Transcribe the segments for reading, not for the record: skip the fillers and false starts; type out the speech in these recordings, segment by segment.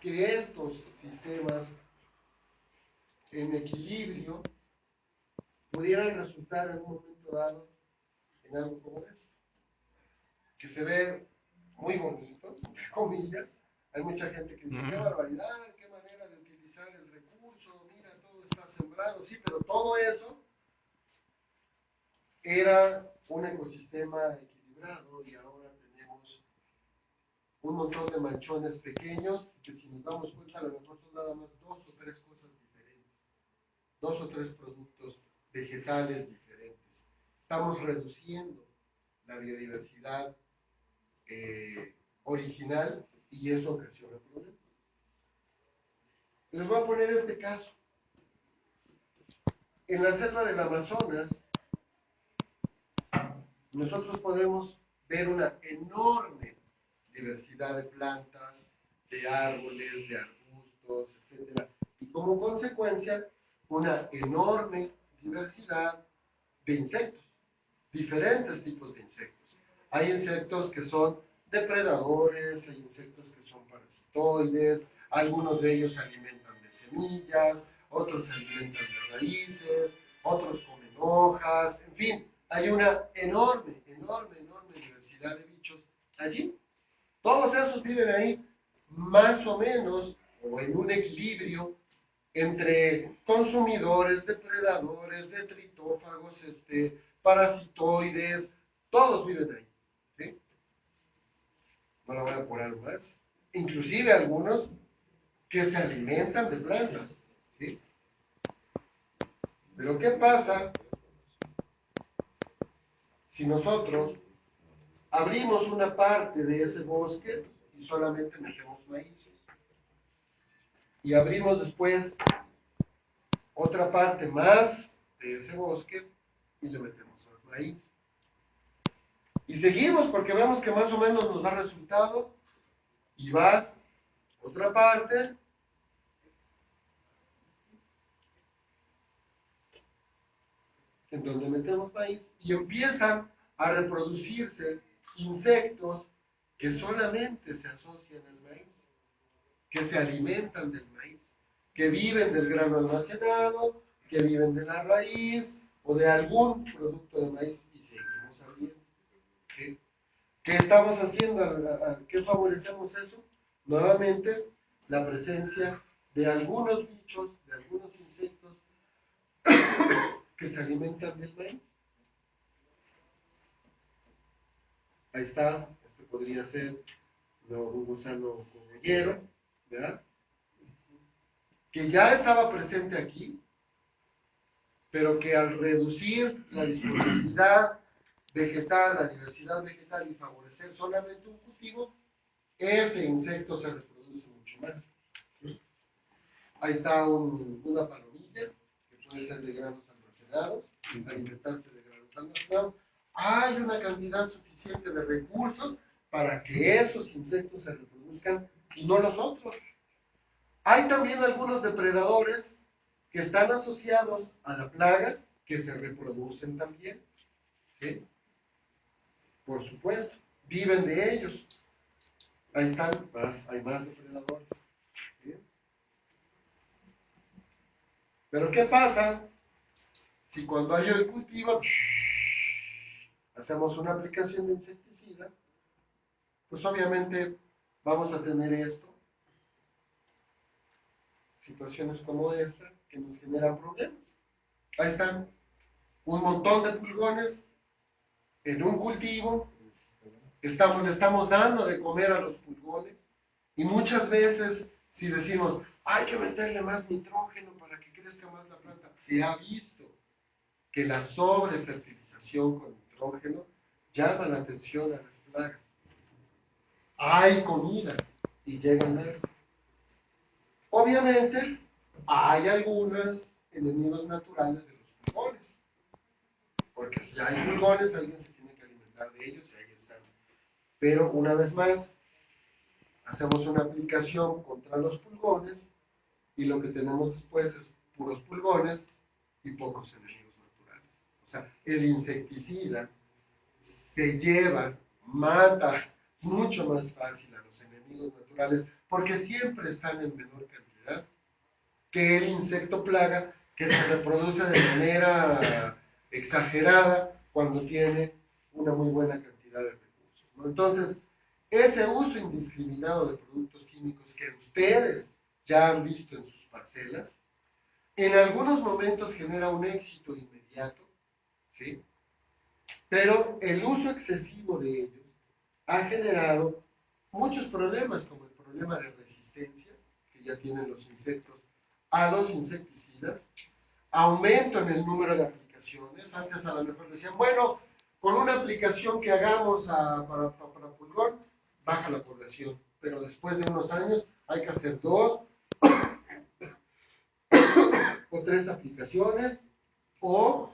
que estos sistemas en equilibrio pudieran resultar en un momento dado en algo como esto, que se ve muy bonito, entre comillas. Hay mucha gente que dice, qué barbaridad, qué manera de utilizar el recurso, mira, todo está sembrado, sí, pero todo eso era un ecosistema equilibrado y ahora tenemos un montón de manchones pequeños que, si nos damos cuenta, a lo mejor son nada más 2 o 3 cosas diferentes, 2 o 3 productos vegetales diferentes. Estamos reduciendo la biodiversidad original y eso ocasiona problemas. Les voy a poner este caso. En la selva del Amazonas, nosotros podemos ver una enorme diversidad de plantas, de árboles, de arbustos, etc. Y como consecuencia, una enorme diversidad de insectos, diferentes tipos de insectos. Hay insectos que son depredadores, hay insectos que son parasitoides, algunos de ellos se alimentan de semillas, otros se alimentan de raíces, otros comen hojas, en fin, hay una enorme diversidad de bichos allí. Todos esos viven ahí más o menos, o en un equilibrio, entre consumidores, depredadores, detritófagos, parasitoides, todos viven ahí. ¿Sí? No lo voy a poner más. Inclusive algunos que se alimentan de plantas. ¿Sí? Pero ¿qué pasa si nosotros abrimos una parte de ese bosque y solamente metemos maíz? Y abrimos después otra parte más de ese bosque y le metemos más maíz. Y seguimos porque vemos que más o menos nos da resultado y va otra parte en donde metemos maíz y empiezan a reproducirse insectos que solamente se asocian al maíz, que se alimentan del maíz, que viven del grano almacenado, que viven de la raíz o de algún producto de maíz y seguimos abriendo. ¿Sí? ¿Qué estamos haciendo? ¿A qué favorecemos eso? Nuevamente, la presencia de algunos bichos, de algunos insectos que se alimentan del maíz. Ahí está, este podría ser un gusano cogollero, ¿verdad? Que ya estaba presente aquí, pero que al reducir la disponibilidad vegetal, la diversidad vegetal y favorecer solamente un cultivo, ese insecto se reproduce mucho más. ¿Sí? Ahí está una palomilla, que puede ser de granos almacenados, alimentarse de granos almacenados. Hay una cantidad suficiente de recursos para que esos insectos se reproduzcan y no los otros. Hay también algunos depredadores que están asociados a la plaga que se reproducen también. ¿Sí? Por supuesto, viven de ellos. Ahí están, hay más depredadores. ¿Sí? Pero ¿qué pasa si cuando hay el cultivo hacemos una aplicación de insecticidas? Pues obviamente vamos a tener esto, situaciones como esta, que nos generan problemas. Ahí están, un montón de pulgones en un cultivo, le estamos dando de comer a los pulgones, y muchas veces, si decimos, hay que meterle más nitrógeno para que crezca más la planta, se ha visto que la sobrefertilización con nitrógeno llama la atención a las plagas. Hay comida y llegan más. Obviamente, hay algunos enemigos naturales de los pulgones, porque si hay pulgones, alguien se tiene que alimentar de ellos y ahí están. Pero una vez más, hacemos una aplicación contra los pulgones y lo que tenemos después es puros pulgones y pocos enemigos naturales. O sea, el insecticida se lleva, mata mucho más fácil a los enemigos naturales porque siempre están en menor cantidad que el insecto plaga, que se reproduce de manera exagerada cuando tiene una muy buena cantidad de recursos, ¿no? Entonces, ese uso indiscriminado de productos químicos que ustedes ya han visto en sus parcelas, en algunos momentos genera un éxito inmediato, ¿sí? Pero el uso excesivo de ellos ha generado muchos problemas, como el problema de resistencia que ya tienen los insectos a los insecticidas, aumento en el número de aplicaciones. Antes a lo mejor decían, bueno, con una aplicación que hagamos para pulgón, baja la población, pero después de unos años hay que hacer 2 o 3 aplicaciones, o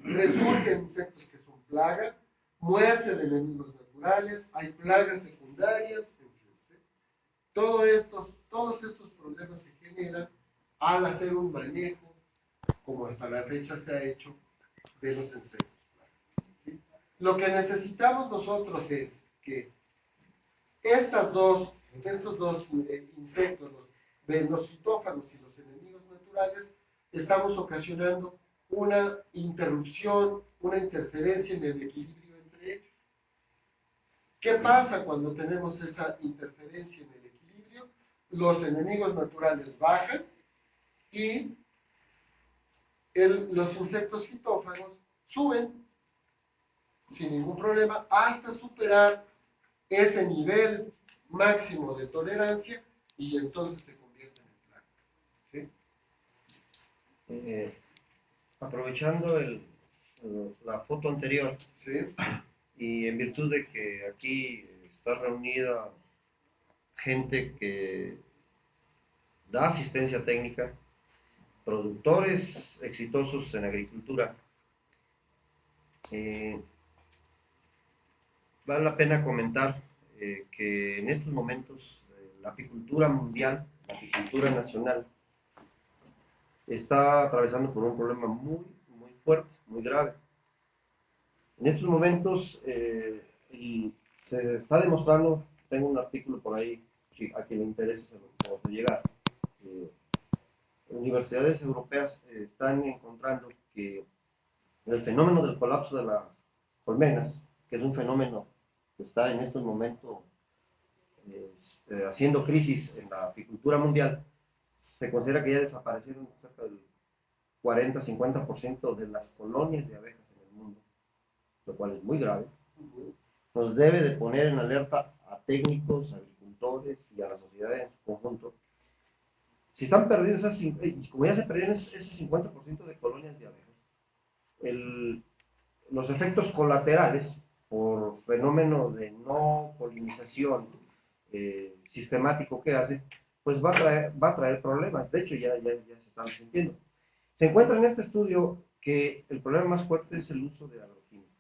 resurgen insectos que son plaga, muerte de enemigos naturales, hay plagas secundarias, en fin, ¿sí? Todos estos problemas se generan al hacer un manejo, como hasta la fecha se ha hecho, de los insectos plaga, ¿sí? Lo que necesitamos nosotros es que estos dos insectos, los citófanos y los enemigos naturales, estamos ocasionando una interrupción, una interferencia en el equilibrio entre ellos. ¿Qué pasa cuando tenemos esa interferencia en el equilibrio? Los enemigos naturales bajan y los insectos fitófanos suben sin ningún problema hasta superar ese nivel máximo de tolerancia y entonces se convierte en plaga, ¿sí? Aprovechando la foto anterior, ¿Sí? y en virtud de que aquí está reunida gente que da asistencia técnica, productores exitosos en agricultura, vale la pena comentar que en estos momentos la apicultura mundial, la apicultura nacional, está atravesando por un problema muy, muy fuerte, muy grave. En estos momentos, y se está demostrando, tengo un artículo por ahí, a quien le interese se lo puedo llegar, universidades europeas están encontrando que el fenómeno del colapso de las colmenas, que es un fenómeno que está en estos momentos haciendo crisis en la apicultura mundial, se considera que ya desaparecieron cerca del 40-50% de las colonias de abejas en el mundo, lo cual es muy grave. Nos debe de poner en alerta a técnicos, agricultores y a la sociedad en su conjunto. Si están perdidos, como ya se perdieron ese 50% de colonias de abejas, los efectos colaterales por fenómeno de no polinización sistemático que hace, pues va a traer problemas. De hecho, ya se están sintiendo. Se encuentra en este estudio que el problema más fuerte es el uso de agroquímicos.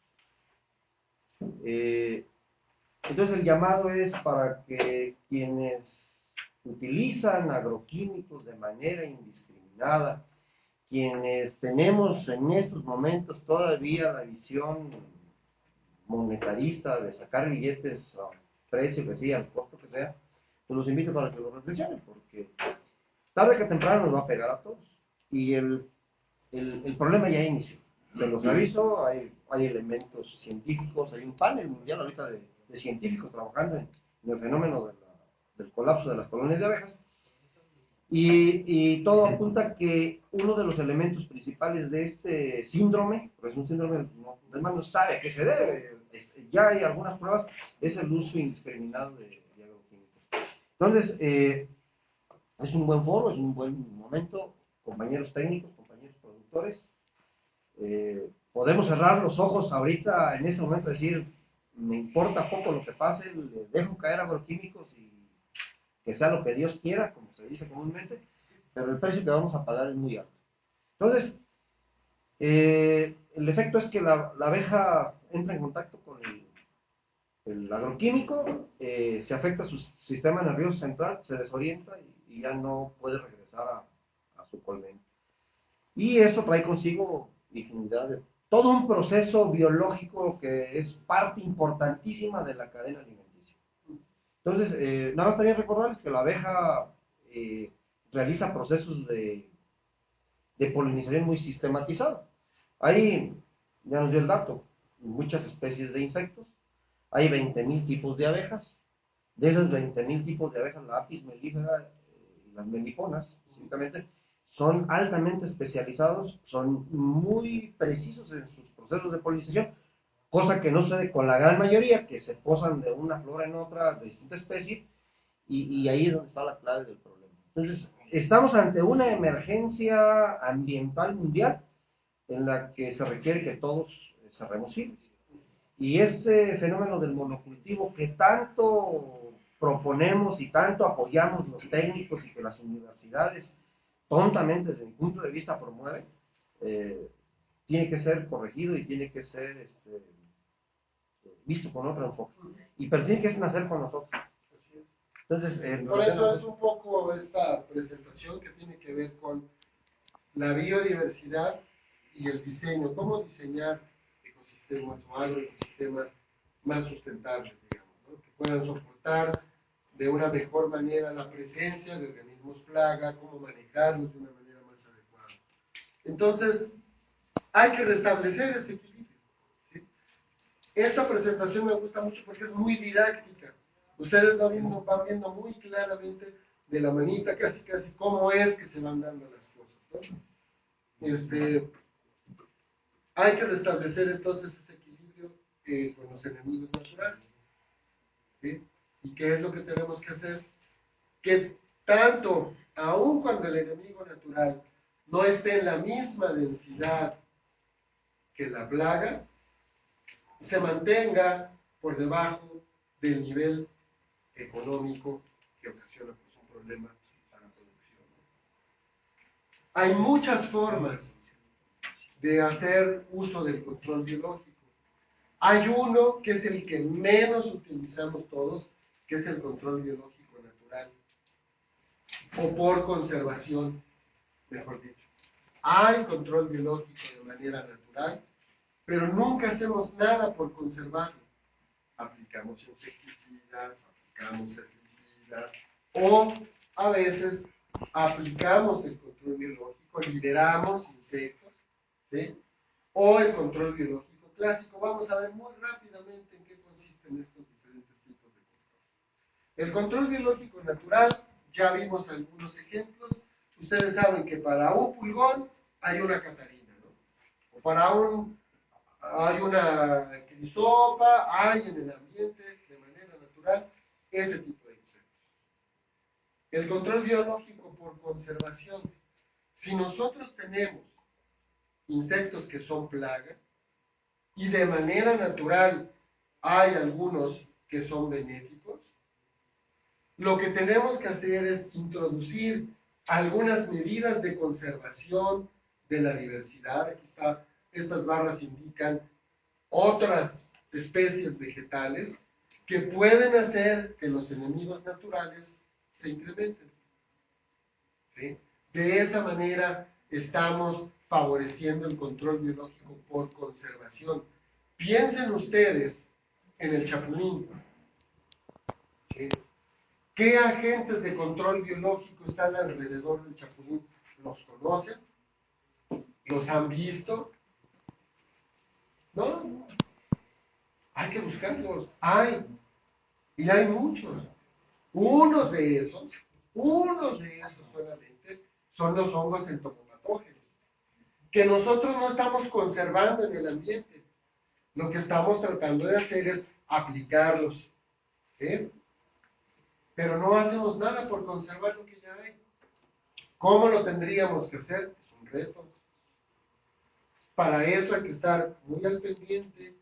Entonces el llamado es para que quienes utilizan agroquímicos de manera indiscriminada, quienes tenemos en estos momentos todavía la visión monetarista de sacar billetes a precio que sea, al costo que sea, pues los invito para que lo reflexionen, porque tarde que temprano nos va a pegar a todos. Y el problema ya inició. Se los aviso, hay elementos científicos, hay un panel mundial ahorita de científicos trabajando en el fenómeno del colapso de las colonias de abejas, y todo apunta que uno de los elementos principales de este síndrome, porque es un síndrome además no sabe a qué se debe, ya hay algunas pruebas, es el uso indiscriminado de agroquímicos. Entonces, es un buen foro, es un buen momento, compañeros técnicos, compañeros productores, podemos cerrar los ojos ahorita, en este momento, decir, me importa poco lo que pase, le dejo caer agroquímicos y que sea lo que Dios quiera, como se dice comúnmente, pero el precio que vamos a pagar es muy alto. Entonces, el efecto es que la abeja entra en contacto con el agroquímico, se afecta su sistema nervioso central, se desorienta y ya no puede regresar a su colmena. Y esto trae consigo infinidad de todo un proceso biológico que es parte importantísima de la cadena alimenticia. Entonces, nada más también recordarles que la abeja realiza procesos de polinización muy sistematizados. Hay, ya nos dio el dato, muchas especies de insectos, hay 20.000 tipos de abejas. De esos 20.000 tipos de abejas, la apis mellifera y las meliponas, específicamente, son altamente especializados, son muy precisos en sus procesos de polinización, cosa que no sucede con la gran mayoría, que se posan de una flora en otra, de distinta especie, y ahí es donde está la clave del problema. Entonces, estamos ante una emergencia ambiental mundial en la que se requiere que todos cerremos filas. Y ese fenómeno del monocultivo que tanto proponemos y tanto apoyamos los técnicos y que las universidades tontamente desde mi punto de vista promueven, tiene que ser corregido y tiene que ser visto con otro enfoque. Pero tiene que nacer con nosotros. Así es. Entonces, Por eso es un poco esta presentación que tiene que ver con la biodiversidad y el diseño, cómo diseñar ecosistemas o agroecosistemas más sustentables, digamos, ¿no? Que puedan soportar de una mejor manera la presencia de organismos plaga, cómo manejarlos de una manera más adecuada. Entonces, hay que restablecer ese equilibrio, ¿sí? Esta presentación me gusta mucho porque es muy didáctica. Ustedes van viendo muy claramente de la manita, casi cómo es que se van dando las cosas, ¿no? Hay que restablecer entonces ese equilibrio con los enemigos naturales, ¿sí? ¿Y qué es lo que tenemos que hacer? Que tanto, aun cuando el enemigo natural no esté en la misma densidad que la plaga, se mantenga por debajo del nivel económico que ocasiona pues, un problema para la producción. Hay muchas formas de hacer uso del control biológico. Hay uno que es el que menos utilizamos todos, que es el control biológico natural, o por conservación, mejor dicho. Hay control biológico de manera natural, pero nunca hacemos nada por conservarlo. Aplicamos insecticidas, aplicamos herbicidas, o a veces aplicamos el control biológico, liberamos insectos, ¿sí? O el control biológico clásico. Vamos a ver muy rápidamente en qué consisten estos diferentes tipos de control. El control biológico natural, ya vimos algunos ejemplos. Ustedes saben que para un pulgón hay una catarina, ¿no? O para hay una crisopa, hay en el ambiente de manera natural ese tipo de insectos. El control biológico por conservación. Si nosotros tenemos insectos que son plaga y de manera natural hay algunos que son benéficos, lo que tenemos que hacer es introducir algunas medidas de conservación de la diversidad. Aquí está, estas barras indican otras especies vegetales que pueden hacer que los enemigos naturales se incrementen, ¿sí? De esa manera estamos favoreciendo el control biológico por conservación. Piensen ustedes en el chapulín, ¿sí? ¿Qué agentes de control biológico están alrededor del chapulín? ¿Los conocen? ¿Los han visto? No, hay que buscarlos. Y hay muchos. Unos de esos solamente son los hongos entomopatógenos, que nosotros no estamos conservando en el ambiente. Lo que estamos tratando de hacer es aplicarlos, ¿sí? Pero no hacemos nada por conservar lo que ya hay. ¿Cómo lo tendríamos que hacer? Es un reto. Para eso hay que estar muy al pendiente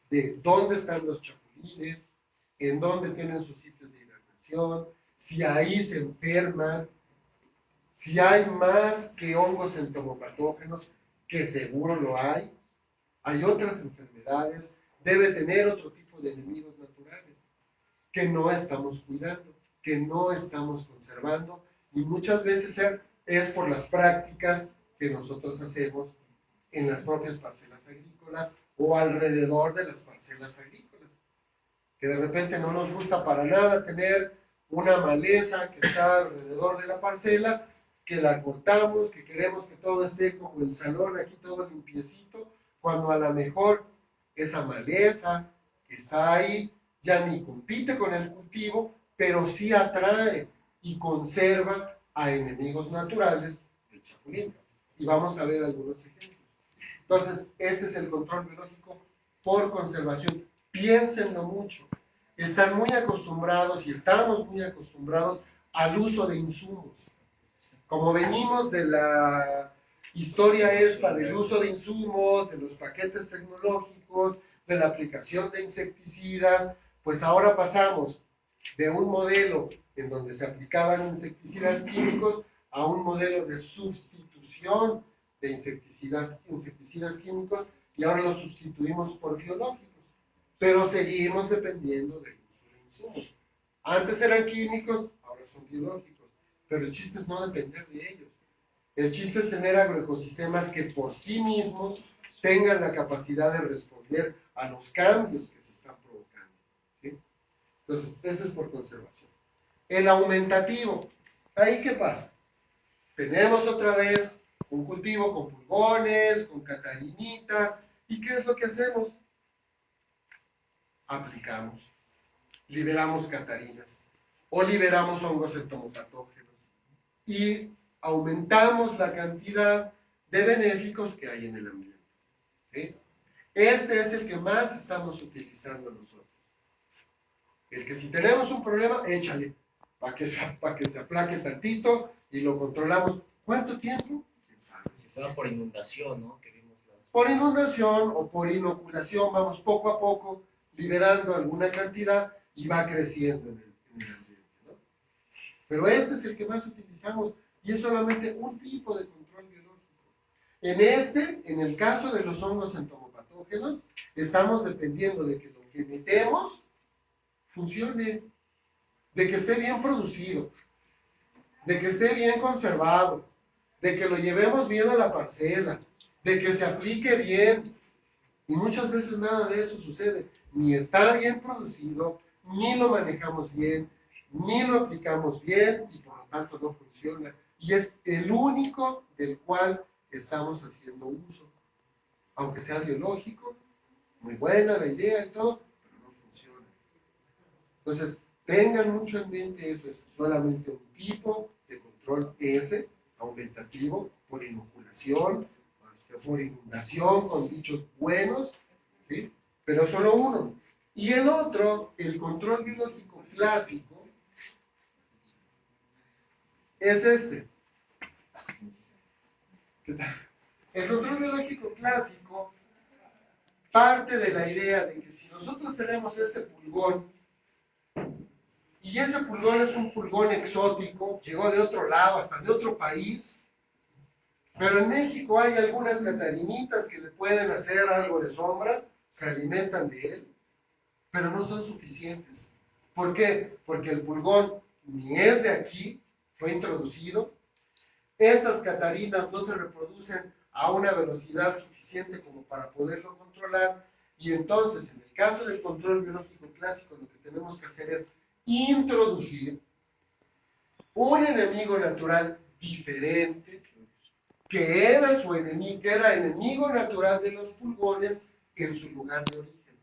de dónde están los chapulines, en dónde tienen sus sitios de hibernación, si ahí se enferman, si hay más que hongos entomopatógenos, que seguro lo hay otras enfermedades, debe tener otro tipo de enemigos naturales, que no estamos cuidando, que no estamos conservando, y muchas veces es por las prácticas que nosotros hacemos en las propias parcelas agrícolas o alrededor de las parcelas agrícolas. que de repente no nos gusta para nada tener una maleza que está alrededor de la parcela, que la cortamos, que queremos que todo esté como el salón, aquí todo limpiecito, cuando a lo mejor esa maleza que está ahí ya ni compite con el cultivo, pero sí atrae y conserva a enemigos naturales del chapulín. Y vamos a ver algunos ejemplos. Entonces, este es el control biológico por conservación. Piénsenlo mucho. Están muy acostumbrados y estamos muy acostumbrados al uso de insumos. Como venimos de la historia esta del uso de insumos, de los paquetes tecnológicos, de la aplicación de insecticidas, pues ahora pasamos de un modelo en donde se aplicaban insecticidas químicos a un modelo de sustitución de insecticidas químicos y ahora los sustituimos por biológicos, pero seguimos dependiendo del uso de insumos. Antes eran químicos, ahora son biológicos, pero el chiste es no depender de ellos. El chiste es tener agroecosistemas que por sí mismos tengan la capacidad de responder a los cambios que se están provocando, ¿sí? Entonces, eso es por conservación. El aumentativo, ¿ahí qué pasa? Tenemos otra vez un cultivo con pulgones, con catarinitas, ¿y qué es lo que hacemos? Aplicamos, liberamos catarinas o liberamos hongos entomopatógenos y aumentamos la cantidad de benéficos que hay en el ambiente, ¿sí? Este es el que más estamos utilizando nosotros. El que si tenemos un problema, échale, para que se aplaque tantito y lo controlamos. ¿Cuánto tiempo? ¿Quién sabe? Si estaba por inundación, ¿no? Por inundación o por inoculación, vamos poco a poco liberando alguna cantidad y va creciendo en el ambiente, ¿no? Pero este es el que más utilizamos y es solamente un tipo de control biológico. En el caso de los hongos entomopatógenos, estamos dependiendo de que lo que metemos funcione, de que esté bien producido, de que esté bien conservado, de que lo llevemos bien a la parcela, de que se aplique bien. Y muchas veces nada de eso sucede. Ni está bien producido, ni lo manejamos bien, ni lo aplicamos bien y por lo tanto no funciona. Y es el único del cual estamos haciendo uso. Aunque sea biológico, muy buena la idea y todo, pero no funciona. Entonces, tengan mucho en mente eso, es solamente un tipo de control S, aumentativo, por inoculación, por inundación, con bichos buenos, ¿sí? Pero solo uno. Y el otro, el control biológico clásico, es este. El control biológico clásico parte de la idea de que si nosotros tenemos este pulgón, y ese pulgón es un pulgón exótico, llegó de otro lado, hasta de otro país, pero en México hay algunas catarinitas que le pueden hacer algo de sombra, se alimentan de él, pero no son suficientes. ¿Por qué? Porque el pulgón ni es de aquí, fue introducido, estas catarinas no se reproducen a una velocidad suficiente como para poderlo controlar, y entonces en el caso del control biológico clásico lo que tenemos que hacer es introducir un enemigo natural diferente que era su enemigo, que era enemigo natural de los pulgones en su lugar de origen.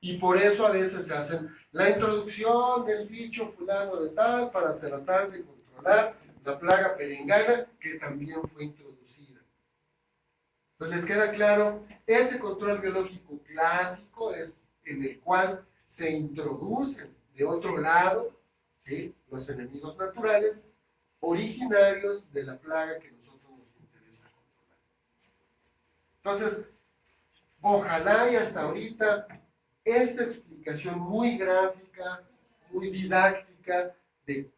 Y por eso a veces se hacen la introducción del bicho fulano de tal para tratar de controlar la plaga perengana que también fue introducida. Entonces, ¿les queda claro? Ese control biológico clásico es en el cual se introducen de otro lado, ¿sí?, los enemigos naturales originarios de la plaga que nosotros nos interesa controlar. Entonces, ojalá y hasta ahorita esta explicación muy gráfica, muy didáctica de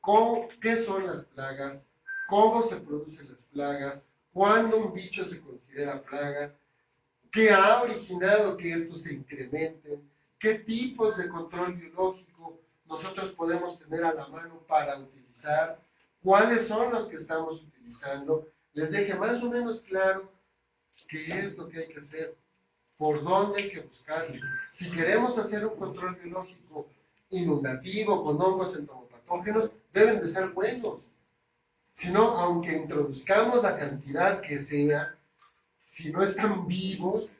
qué son las plagas, cómo se producen las plagas, cuándo un bicho se considera plaga, qué ha originado que estos se incrementen, qué tipos de control biológico nosotros podemos tener a la mano para utilizar, cuáles son los que estamos utilizando, les deje más o menos claro qué es lo que hay que hacer. por dónde hay que buscarle. Si queremos hacer un control biológico inundativo con hongos entomopatógenos, deben de ser buenos. Si no, aunque introduzcamos la cantidad que sea, si no están vivos,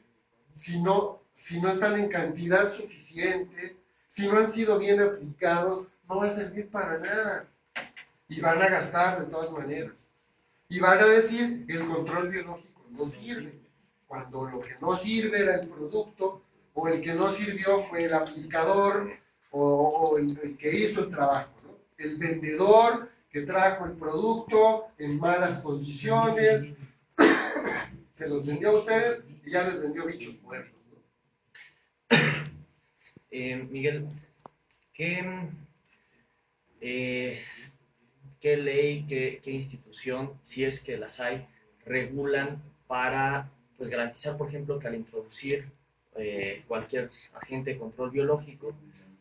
si no están en cantidad suficiente, si no han sido bien aplicados, no va a servir para nada. Y van a gastar de todas maneras. Y van a decir, el control biológico no sirve. Cuando lo que no sirve era el producto, o el que no sirvió fue el aplicador, o el que hizo el trabajo, ¿no? El vendedor que trajo el producto en malas condiciones, se los vendió a ustedes y ya les vendió bichos muertos, ¿no? Miguel, ¿qué, eh, qué ley, qué institución, si es que las hay, regulan para pues, garantizar, por ejemplo, que al introducir cualquier agente de control biológico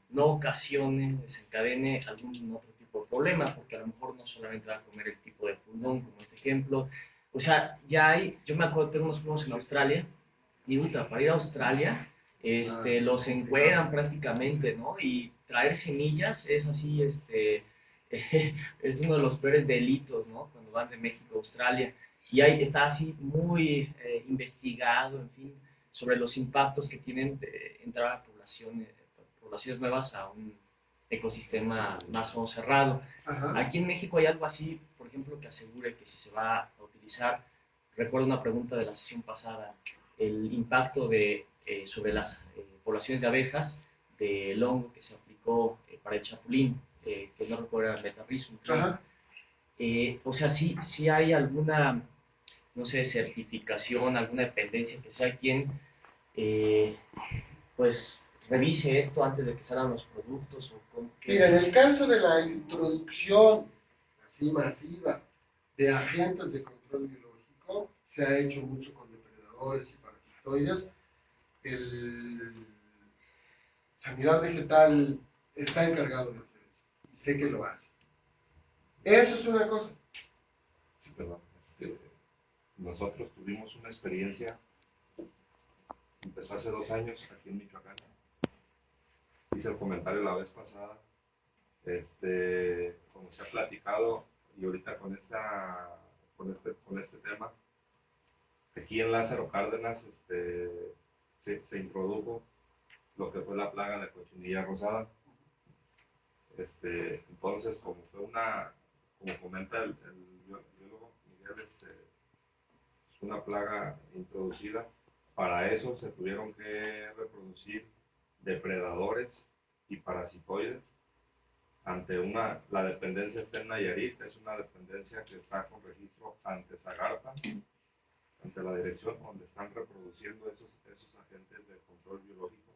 no ocasione, desencadene algún otro tipo de problema, porque a lo mejor no solamente va a comer el tipo de pulmón, como este ejemplo? O sea, ya hay, yo me acuerdo, tengo unos primos en Australia, y para ir a Australia, los encueran prácticamente, ¿no? Y traer semillas es así, es uno de los peores delitos, ¿no? Cuando van de México a Australia. Y ahí está así muy investigado, en fin, sobre los impactos que tienen de entrar a poblaciones nuevas a un ecosistema más o menos cerrado. Ajá. Aquí en México hay algo así, por ejemplo, que asegure que si se va a utilizar, recuerdo una pregunta de la sesión pasada, el impacto sobre las poblaciones de abejas del hongo que se aplicó para el chapulín, que no recuerdo el metarrismo. O sea, sí hay alguna, no sé, certificación, alguna dependencia que sea quien, pues, revise esto antes de que salgan los productos. Mira, en el caso de la introducción así masiva de agentes de control biológico, se ha hecho mucho con depredadores y parasitoides. El Sanidad Vegetal está encargado de hacer eso y sé que lo hace. Eso es una cosa. Sí, perdón. Nosotros tuvimos una experiencia, empezó hace 2 años aquí en Michoacán. Hice el comentario la vez pasada, como se ha platicado, y ahorita con este tema, aquí en Lázaro Cárdenas se introdujo lo que fue la plaga de cochinilla rosada. Entonces, como comenta el biólogo Miguel, es una plaga introducida. Para eso se tuvieron que reproducir depredadores y parasitoides. La dependencia está en Nayarit, es una dependencia que está con registro ante Zagarpa, ante la dirección donde están reproduciendo esos agentes de control biológico.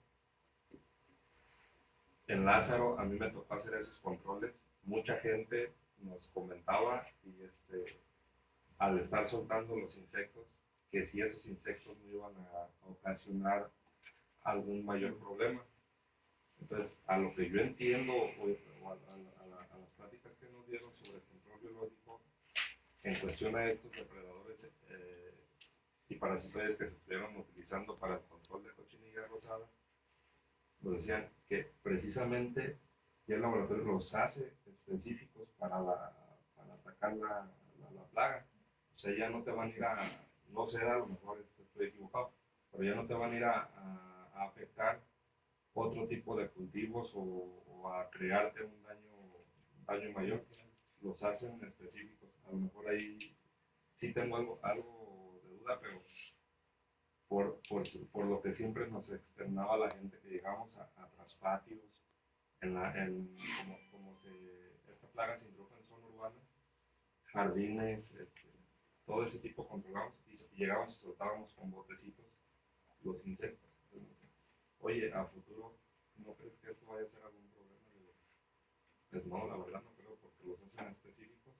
En Lázaro a mí me tocó hacer esos controles. Mucha gente nos comentaba y al estar soltando los insectos, que si esos insectos no iban a ocasionar algún mayor problema. Entonces, a lo que yo entiendo, o a las pláticas que nos dieron sobre el control biológico, en cuestión a estos depredadores y parasitoides que se estuvieron utilizando para el control de cochinilla rosada, nos decían que precisamente ya el laboratorio los hace específicos para atacar la plaga. O sea, ya no te van a ir no sé, a lo mejor estoy equivocado, pero ya no te van a ir a afectar otro tipo de cultivos o a crearte un daño mayor. Los hacen específicos. A lo mejor ahí sí tengo algo de duda, pero por lo que siempre nos externaba la gente que llegamos a traspatios, esta plaga se introdujo en zona urbana, jardines, todo ese tipo controlamos y llegábamos y soltábamos con botecitos los insectos. Oye, a futuro, ¿no crees que esto vaya a ser algún problema? Pues no, la verdad no creo, porque los hacen específicos,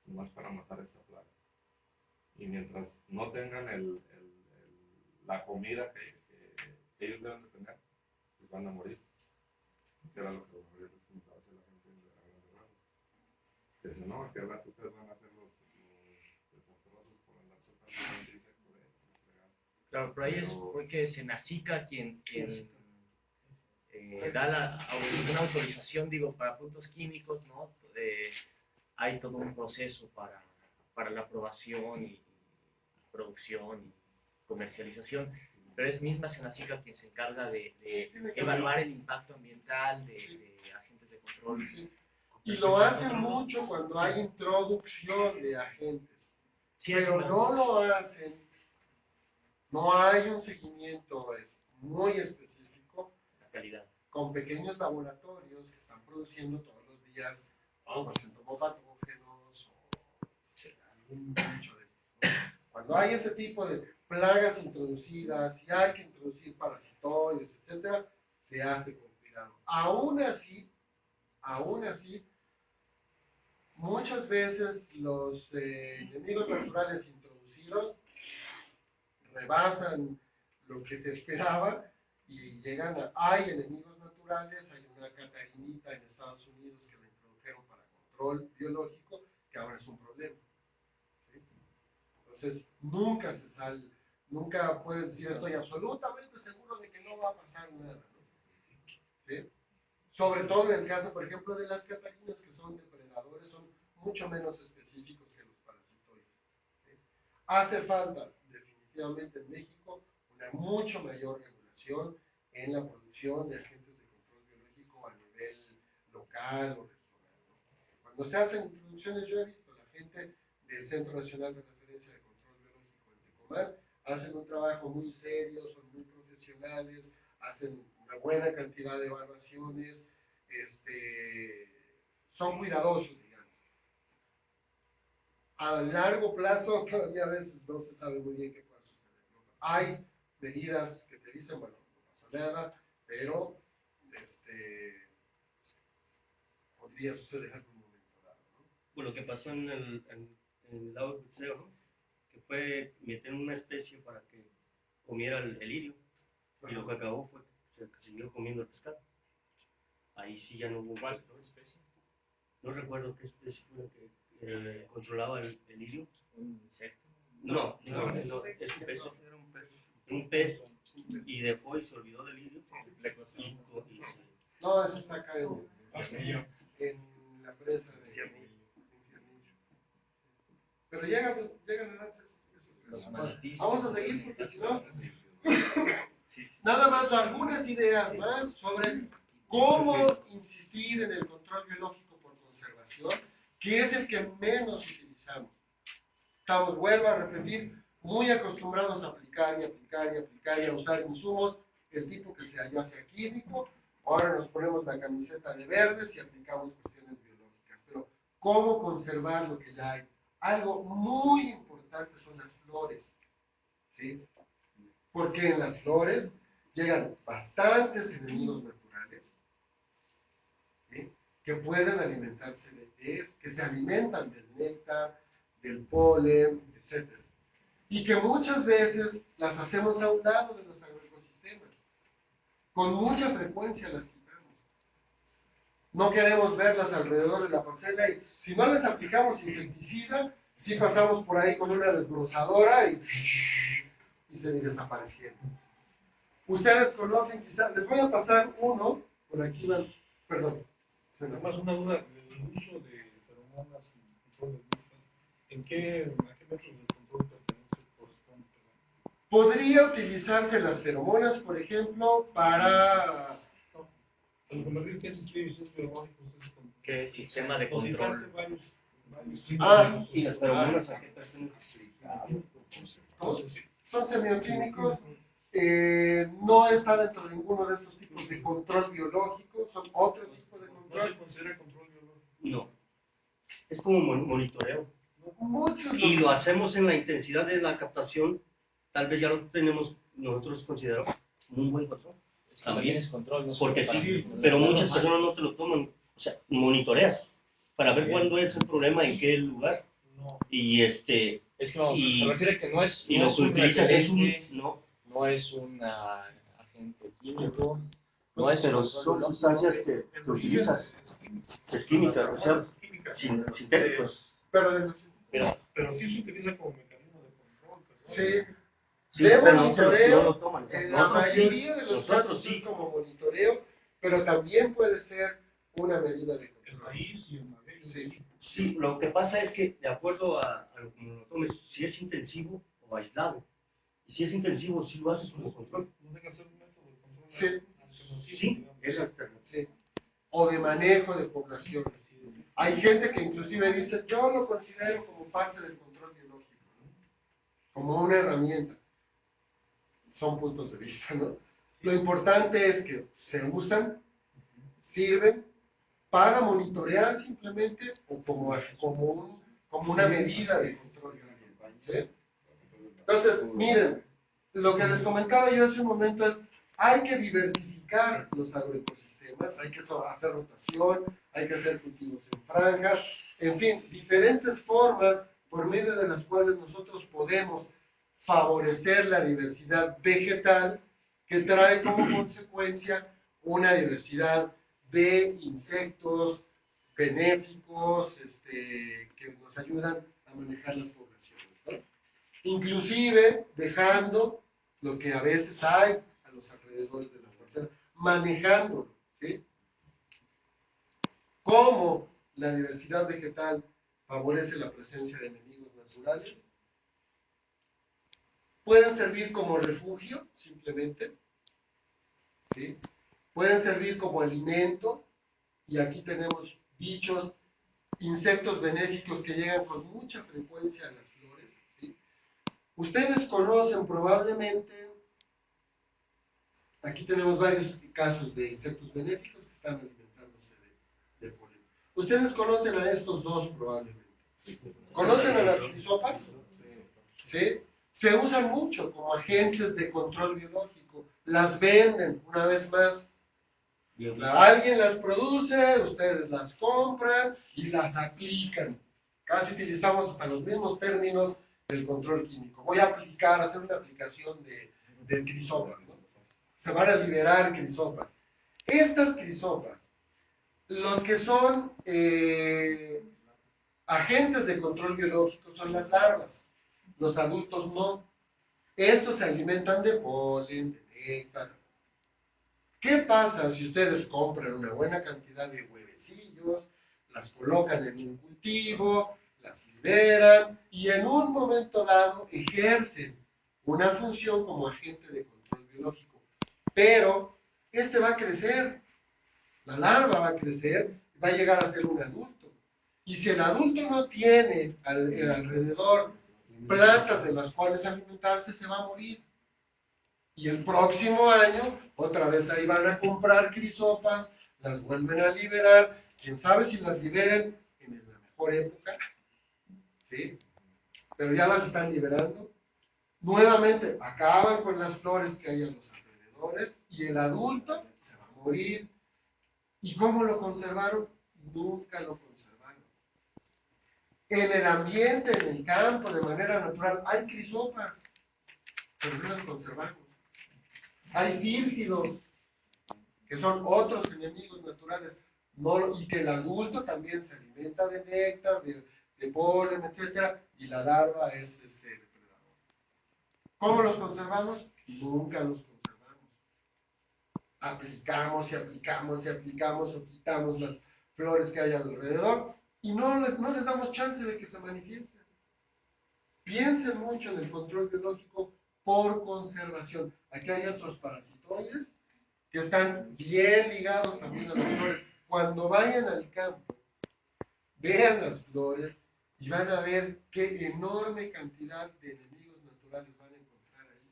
nomás para matar esta plaga. Y mientras no tengan la comida que ellos deben de tener, pues van a morir. Que era lo que les comentaba hacer la gente de grandes rasgos. Que dice, no, que al rato ustedes van a ser los desastrosos por andar soltando insectos de Claro, pero ahí es porque Senacica quien da una autorización, digo, para puntos químicos, ¿no? Hay todo un proceso para la aprobación y producción y comercialización, pero es misma Senacica quien se encarga de evaluar el impacto ambiental de agentes de control. Sí. Y lo hacen mucho cuando hay introducción de agentes, Sí, pero no lo hacen, no hay un seguimiento muy específico la calidad. Con pequeños laboratorios que están produciendo todos los días patógenos o algún bicho de estos, ¿no? Cuando hay ese tipo de plagas introducidas y hay que introducir parasitoides, etcétera, se hace con cuidado. Aún así, muchas veces los enemigos naturales introducidos rebasan lo que se esperaba y llegan hay enemigos naturales, hay una catarinita en Estados Unidos que la introdujeron para control biológico, que ahora es un problema. ¿Sí? Entonces, nunca puedes decir estoy absolutamente seguro de que no va a pasar nada, ¿no? ¿Sí? Sobre todo en el caso, por ejemplo, de las catarinas, que son depredadores, son mucho menos específicos que los parasitoides. ¿Sí? Hace falta, definitivamente en México, una mucho mayor regulación en la producción de agentes de control biológico a nivel local o regional, ¿no? Cuando se hacen introducciones, yo he visto a la gente del Centro Nacional de Referencia de Control Biológico en Tecomán, hacen un trabajo muy serio, son muy profesionales, hacen una buena cantidad de evaluaciones, son cuidadosos, digamos. A largo plazo, todavía a veces no se sabe muy bien qué puede suceder, ¿no? Hay medidas que te dicen, bueno, no pasa nada, pero podría suceder en algún momento dado, ¿no? Bueno, lo que pasó en el lago de Buceo, ¿no? Que fue meter una especie para que comiera el lirio, y lo que acabó fue que se siguió comiendo el pescado. Ahí sí ya no hubo. ¿Cuál especie? No recuerdo qué especie fue la que controlaba el lirio. ¿Un insecto? No, es un pez. Era un pez. Un pez, y dejó y se olvidó del lirio. No, ese está acá en la presa de Infiernillo. Pero llegan a darse esos manatíes. Vamos a seguir porque si no, nada más algunas ideas más sobre cómo insistir en el control biológico por conservación, que es el que menos utilizamos. Estamos, vuelvo a repetir, muy acostumbrados a aplicar y a usar insumos el tipo que sea, ya sea químico. Ahora nos ponemos la camiseta de verdes y aplicamos cuestiones biológicas. Pero, ¿cómo conservar lo que ya hay? Algo muy importante son las flores, ¿sí? Porque en las flores llegan bastantes enemigos naturales, ¿sí? Que pueden alimentarse de pez, que se alimentan del néctar, del polen, etc. Y que muchas veces las hacemos a un lado de los agroecosistemas. Con mucha frecuencia las quitamos. No queremos verlas alrededor de la parcela y si no les aplicamos insecticida, sí pasamos por ahí con una desbrozadora y se desaparecieron. Ustedes conocen quizás, les voy a pasar uno, por aquí van, perdón. Nada más una duda, el uso de feromonas y control de brujas, ¿a qué método de control pertenece corresponde? Podría utilizarse las feromonas, por ejemplo, para... Al convertir que esos biológicos es control. ¿Qué sistema de control? Varios y las feromonas a qué pertenecen. Son semioquímicos, no está dentro de ninguno de estos tipos de control biológico, son otro tipo de ¿No control. se considera control biológico? No. Es como monitoreo. Muchos Y lo hacemos en la intensidad de la captación. Tal vez ya lo tenemos nosotros consideramos un buen control. También es control, no Porque solo sí, para- pero muchas personas no te lo toman. O sea, monitoreas para ver cuándo es el problema, en qué lugar. No. Y Es que vamos, Y- se refiere que no es, y no lo es que un utilizas es un referente, no, no es un agente químico, no es pero un son control sustancias que utilizas. Es química, o sea, sintéticos. Pero de los... pero Pero sí se utiliza como mecanismo de control. ¿verdad? Sí, Sí, de pero monitoreo, no lo toman. en la mayoría de los nosotros casos sí. es como monitoreo, pero también puede ser una medida de El control. maíz y el maguey. Sí. Sí, lo que pasa es que, de acuerdo a lo que lo tomes, si es intensivo o aislado. Y si es intensivo, si lo haces como control. No deja de ser un método de control. Sí. alternativo, Sí, digamos. es alternativo. Sí. O de manejo de población. Hay gente que inclusive dice, yo lo considero como parte del control biológico, ¿no? Como una herramienta. Son puntos de vista, ¿no? Lo importante es que se usan, sirven para monitorear simplemente o como una medida de control biológico, ¿sí? Entonces, miren, lo que les comentaba yo hace un momento es, hay que diversificar los agroecosistemas, hay que hacer rotación, hay que hacer cultivos en franjas, en fin, diferentes formas por medio de las cuales nosotros podemos favorecer la diversidad vegetal que trae como consecuencia una diversidad de insectos benéficos que nos ayudan a manejar las poblaciones, ¿no? Inclusive dejando lo que a veces hay a los alrededores de la parcela, manejándolo, ¿sí? ¿Cómo la diversidad vegetal favorece la presencia de enemigos naturales? Pueden servir como refugio, simplemente, ¿sí? Pueden servir como alimento, y aquí tenemos bichos, insectos benéficos que llegan con mucha frecuencia a las flores, ¿sí? Ustedes conocen probablemente, aquí tenemos varios casos de insectos benéficos que están alimentándose de polen. Ustedes conocen a estos dos probablemente. ¿Conocen a las crisopas? ¿Sí? Se usan mucho como agentes de control biológico. Las venden, una vez más. O sea, alguien las produce, ustedes las compran y las aplican. Casi utilizamos hasta los mismos términos del control químico. Voy a aplicar, hacer una aplicación de crisopas, ¿no? Se van a liberar crisopas. Estas crisopas, los que son agentes de control biológico son las larvas. Los adultos no. Estos se alimentan de polen, de néctar. ¿Qué pasa si ustedes compran una buena cantidad de huevecillos, las colocan en un cultivo, las liberan y en un momento dado ejercen una función como agente de control biológico? Pero este va a crecer, la larva va a crecer, va a llegar a ser un adulto. Y si el adulto no tiene alrededor plantas de las cuales alimentarse, se va a morir. Y el próximo año, otra vez ahí van a comprar crisopas, las vuelven a liberar, quién sabe si las liberen en la mejor época, ¿sí? Pero ya las están liberando. Nuevamente, acaban con las flores que hay a los alrededores y el adulto se va a morir. ¿Y cómo lo conservaron? Nunca lo conservaron. En el ambiente, en el campo, de manera natural, hay crisopas, pero no las conservamos. Hay sílfidos, que son otros enemigos naturales, no, y que el adulto también se alimenta de néctar, de polen, etc. Y la larva es depredador. ¿Cómo los conservamos? Nunca los conservamos. Aplicamos y aplicamos y aplicamos o quitamos las flores que hay alrededor y no les damos chance de que se manifiesten. Piensen mucho en el control biológico por conservación. Aquí hay otros parasitoides que están bien ligados también a las flores. Cuando vayan al campo, vean las flores y van a ver qué enorme cantidad de enemigos naturales van a encontrar ahí,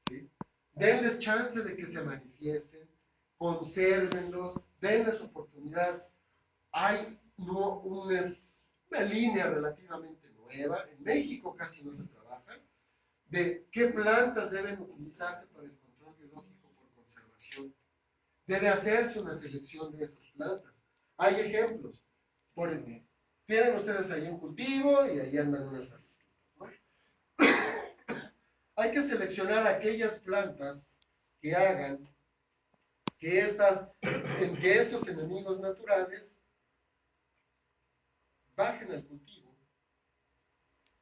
¿sí? Denles chance de que se manifiesten, consérvenlos, denles oportunidad. Hay una línea relativamente nueva, en México casi no se trabaja, de qué plantas deben utilizarse para el control biológico por conservación. Debe hacerse una selección de esas plantas. Hay ejemplos. Tienen ustedes ahí un cultivo y ahí andan unas abejitas, ¿no? Hay que seleccionar aquellas plantas que hagan que estos enemigos naturales bajen al cultivo,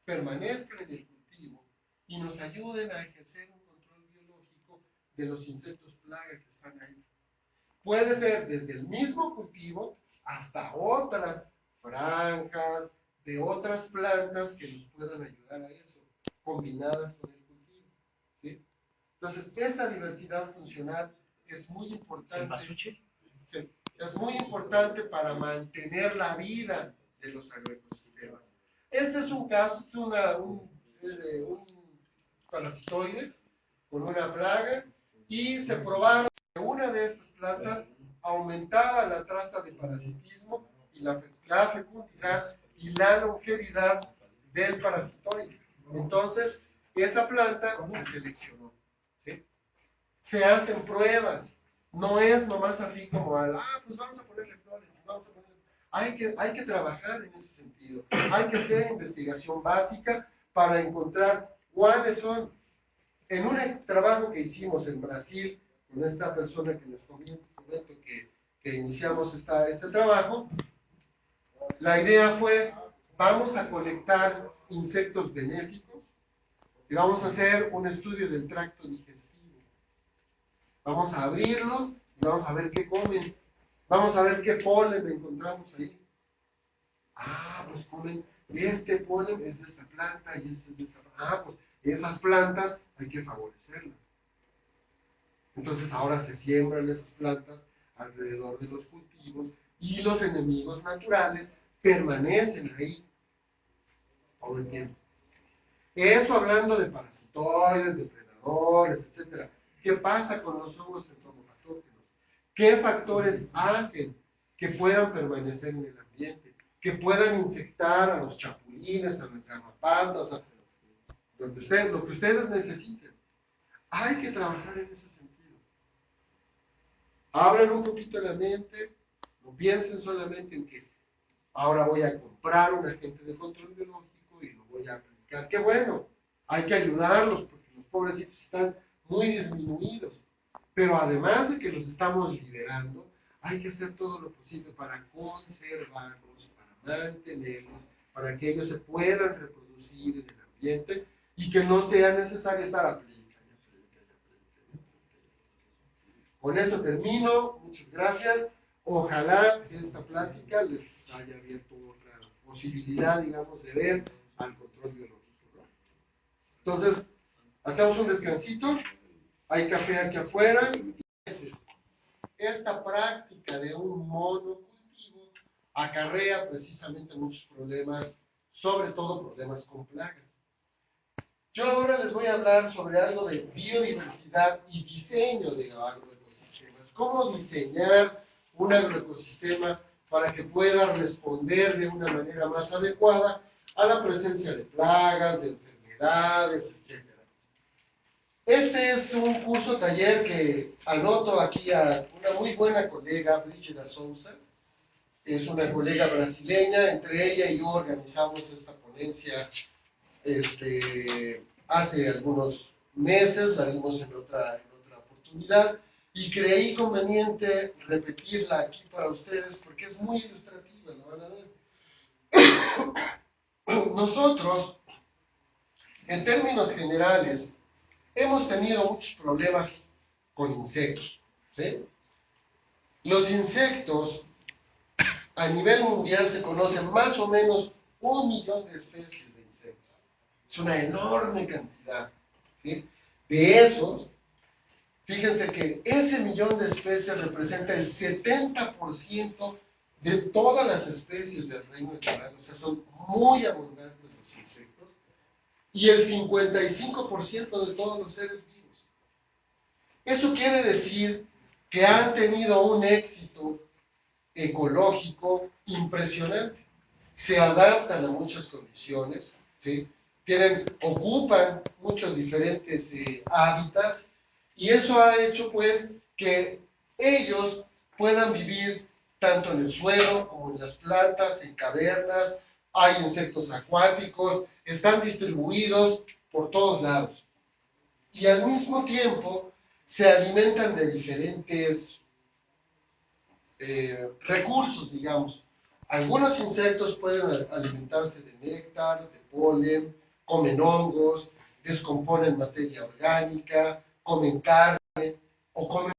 permanezcan en el cultivo y nos ayuden a ejercer un control biológico de los insectos plaga que están ahí. Puede ser desde el mismo cultivo hasta otras franjas de otras plantas que nos puedan ayudar a eso, combinadas con el cultivo, ¿sí? Entonces, esta diversidad funcional es muy importante. Sí, es muy importante para mantener la vida de los agroecosistemas. Este es un caso, es un parasitoide con una plaga y se probaron que una de estas plantas aumentaba la tasa de parasitismo y la fecundidad y la longevidad del parasitoide. Entonces, esa planta se seleccionó, ¿sí? Se hacen pruebas. No es nomás así como, pues vamos a ponerle flores, vamos a ponerle... Hay que trabajar en ese sentido. Hay que hacer investigación básica para encontrar cuáles son. En un trabajo que hicimos en Brasil, con esta persona que les comento que iniciamos este trabajo, la idea fue, vamos a colectar insectos benéficos y vamos a hacer un estudio del tracto digestivo. Vamos a abrirlos y vamos a ver qué comen. Vamos a ver qué polen encontramos ahí. Pues comen, este polen es de esta planta y este es de esta planta. Pues esas plantas hay que favorecerlas. Entonces ahora se siembran esas plantas alrededor de los cultivos y los enemigos naturales permanecen ahí todo el tiempo. Eso hablando de parasitoides, depredadores, etc. ¿Qué pasa con los hongos entomopatógenos? ¿Qué factores hacen que puedan permanecer en el ambiente? Que puedan infectar a los chapulines, a las garrapatas, lo que ustedes necesiten. Hay que trabajar en ese sentido. Abran un poquito la mente, no piensen solamente en que ahora voy a comprar un agente de control biológico y lo voy a aplicar. ¡Qué bueno! Hay que ayudarlos porque los pobrecitos están muy disminuidos. Pero además de que los estamos liberando, hay que hacer todo lo posible para conservarlos, para mantenerlos, para que ellos se puedan reproducir en el ambiente y que no sea necesario estar aplica. Con esto termino. Muchas gracias. Ojalá esta plática les haya abierto otra posibilidad, digamos, de ver al control biológico, ¿no? Entonces, hacemos un descansito. Hay café aquí afuera. Esta práctica de un monocultivo acarrea precisamente muchos problemas, sobre todo problemas con plagas. Yo ahora les voy a hablar sobre algo de biodiversidad y diseño de agroecosistemas. ¿Cómo diseñar un agroecosistema para que pueda responder de una manera más adecuada a la presencia de plagas, de enfermedades, etc.? Este es un curso taller que anoto aquí a una muy buena colega, Brígida Souza. Es una colega brasileña. Entre ella y yo organizamos esta ponencia hace algunos meses, la dimos en otra oportunidad, y creí conveniente repetirla aquí para ustedes porque es muy ilustrativa, lo van a ver. Nosotros, en términos generales, hemos tenido muchos problemas con insectos, ¿sí? Los insectos, a nivel mundial se conocen más o menos 1 millón de especies de insectos. Es una enorme cantidad, ¿sí? De esos, fíjense que ese millón de especies representa el 70% de todas las especies del reino animal. O sea, son muy abundantes los insectos. Y el 55% de todos los seres vivos. Eso quiere decir que han tenido un éxito ecológico impresionante. Se adaptan a muchas condiciones, ¿sí? Ocupan muchos diferentes hábitats, y eso ha hecho pues que ellos puedan vivir tanto en el suelo como en las plantas, en cavernas. Hay insectos acuáticos, están distribuidos por todos lados. Y al mismo tiempo se alimentan de diferentes recursos, digamos. Algunos insectos pueden alimentarse de néctar, de polen, comen hongos, descomponen materia orgánica, comen carne o comen